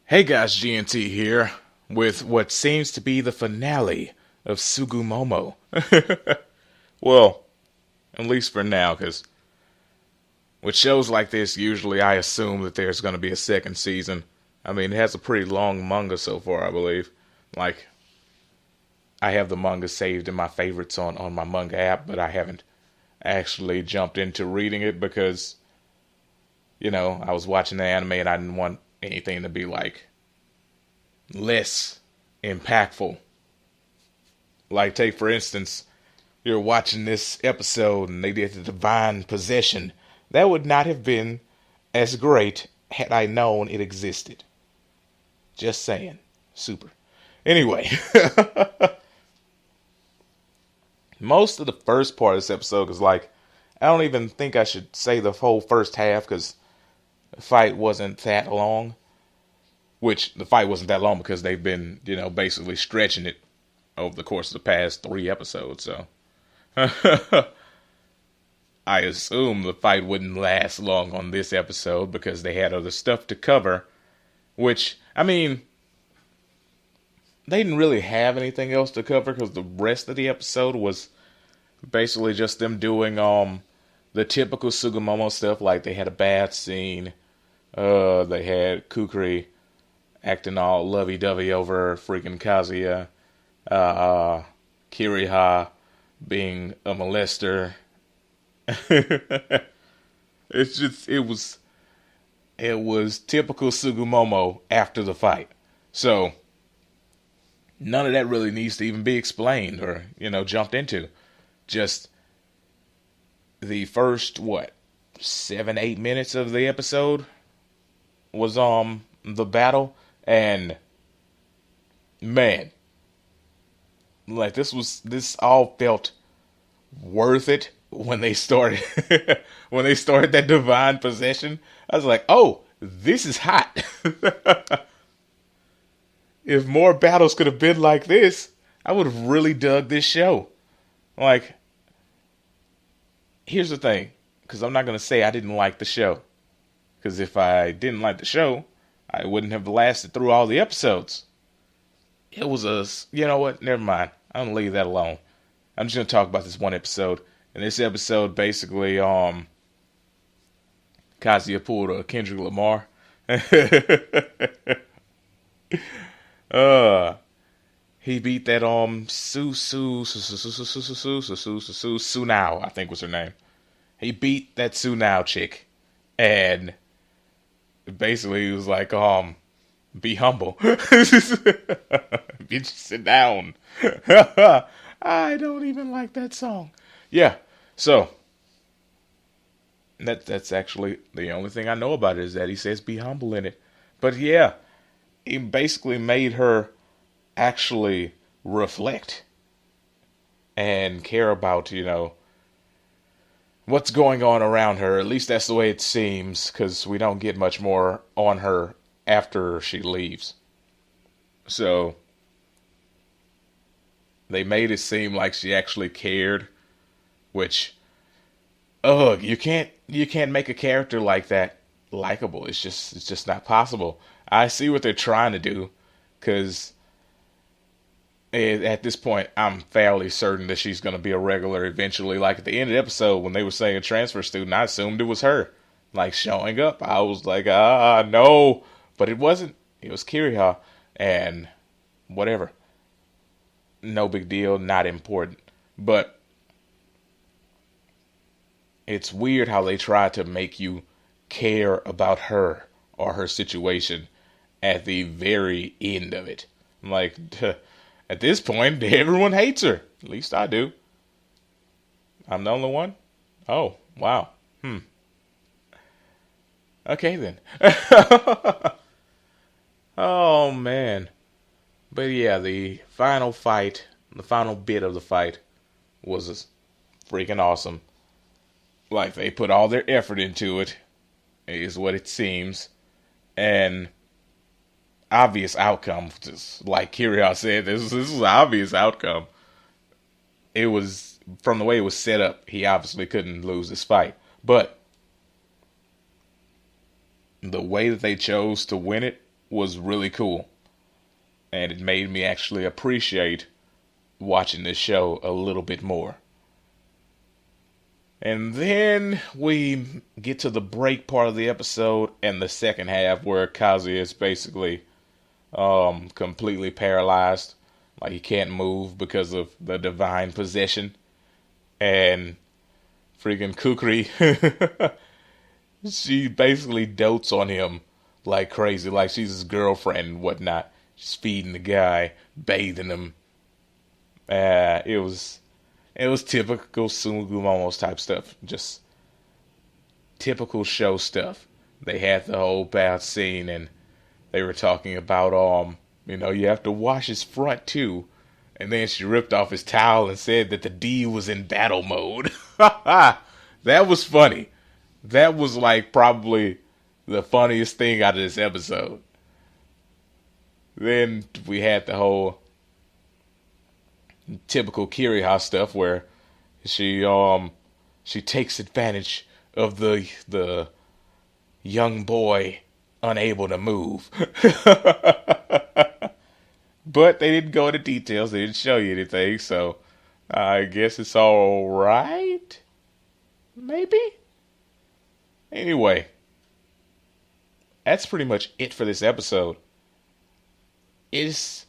Hey guys, GNT here with what seems to be the finale of Tsugumomo. Well, at least for now, because with shows like this, usually I assume that there's going to be a second season. I mean, it has a pretty long manga so far, I believe. Like, I have the manga saved in my favorites on my manga app, but I haven't actually jumped into reading it because, I was watching the anime and I didn't want anything to be like less impactful. Like, take for instance, you're watching this episode and they did the divine possession. That would not have been as great had I known it existed. Just saying. Super. Anyway, most of the first part of this episode is like, I don't even think I should say the whole first half because the fight wasn't that long. Which the fight wasn't that long because they've been, basically stretching it over the course of the past 3 episodes. So I assume the fight wouldn't last long on this episode because they had other stuff to cover. Which, I mean, they didn't really have anything else to cover because the rest of the episode was basically just them doing the typical Tsugumomo stuff. Like they had a bath scene. They had Kukri acting all lovey-dovey over freaking Kazuya. Kiriha being a molester. It was typical Tsugumomo after the fight. So none of that really needs to even be explained or, jumped into. Just the first 7-8 minutes of the episode was the battle. And man, like this all felt worth it when they started when they started that divine possession. I was like, oh, this is hot. If more battles could have been like this, I would have really dug this show. Like, here's the thing, because I'm not gonna say I didn't like the show, because if I didn't like the show, I wouldn't have lasted through all the episodes. It was you know what? Never mind. I'm gonna leave that alone. I'm just gonna talk about this one episode. And this episode basically, Kazuya pulled a Kendrick Lamar. He beat that Sunao, I think was her name. He beat that Sunao chick, and basically he was like, be humble. Bitch, sit down. I don't even like that song. Yeah, so that's actually the only thing I know about it is that he says be humble in it. But yeah, he basically made her actually reflect and care about, what's going on around her. At least that's the way it seems, because we don't get much more on her after she leaves. So they made it seem like she actually cared, which, you can't make a character like that likable. It's just not possible. I see what they're trying to do, because at this point, I'm fairly certain that she's going to be a regular eventually. Like at the end of the episode, when they were saying a transfer student, I assumed it was her, like showing up. I was like, no, but it wasn't. It was Kiriha, and whatever. No big deal, not important. But it's weird how they try to make you care about her or her situation at the very end of it. I'm like, at this point, everyone hates her. At least I do. I'm the only one? Oh, wow. Okay, then. Oh, man. But yeah, the final fight, the final bit of the fight was freaking awesome. Like, they put all their effort into it, is what it seems. And obvious outcome, just like Kiriya said, this was an obvious outcome. It was, from the way it was set up, he obviously couldn't lose this fight. But the way that they chose to win it was really cool. And it made me actually appreciate watching this show a little bit more. And then we get to the break part of the episode and the second half where Kazuya is basically completely paralyzed. Like he can't move because of the divine possession. And freaking Kukri, she basically dotes on him like crazy. Like she's his girlfriend and whatnot. She's feeding the guy, bathing him. It was typical Tsugumomo's type stuff. Just typical show stuff. They had the whole bath scene and they were talking about, you have to wash his front too. And then she ripped off his towel and said that the D was in battle mode. That was funny. That was like probably the funniest thing out of this episode. Then we had the whole typical Kiriha stuff where she takes advantage of the young boy unable to move. But they didn't go into details. They didn't show you anything, so I guess it's all right. Maybe. Anyway, that's pretty much it for this episode. It's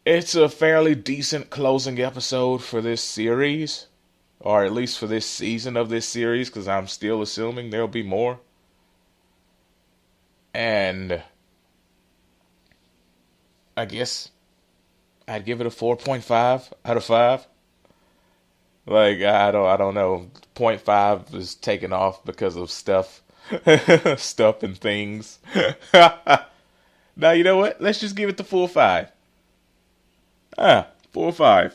a fairly decent closing episode for this series, or at least for this season of this series, because I'm still assuming there'll be more. And I guess I'd give it a 4.5 out of 5. Like I don't know. 0.5 is taken off because of stuff, stuff and things. Now you know what? Let's just give it the full 5. 4.5.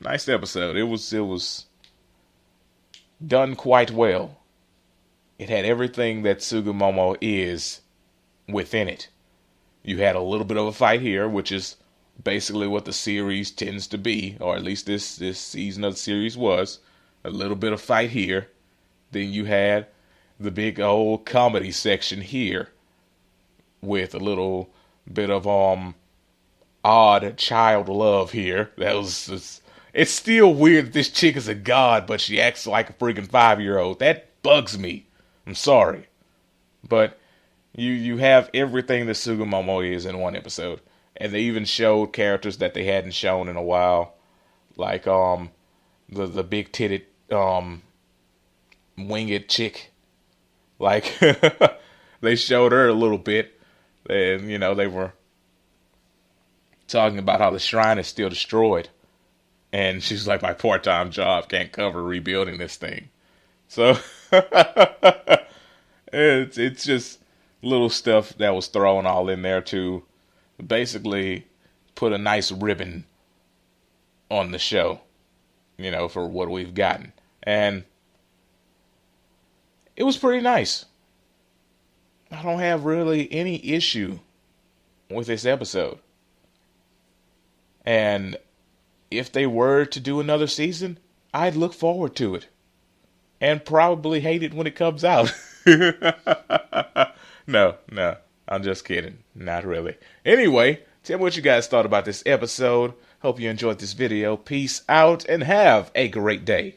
Nice episode. It was done quite well. It had everything that Tsugumomo is within it. You had a little bit of a fight here, which is basically what the series tends to be, or at least this season of the series was. A little bit of fight here. Then you had the big old comedy section here with a little bit of odd child love here. It's still weird that this chick is a god, but she acts like a freaking 5-year-old. That bugs me. I'm sorry. But you have everything that Tsugumomo is in one episode. And they even showed characters that they hadn't shown in a while. Like the big titted winged chick. Like they showed her a little bit. And they were talking about how the shrine is still destroyed. And she's like, my part-time job can't cover rebuilding this thing. So it's just little stuff that was thrown all in there to basically put a nice ribbon on the show, for what we've gotten. And it was pretty nice. I don't have really any issue with this episode. And if they were to do another season, I'd look forward to it. And probably hate it when it comes out. No, I'm just kidding. Not really. Anyway, tell me what you guys thought about this episode. Hope you enjoyed this video. Peace out and have a great day.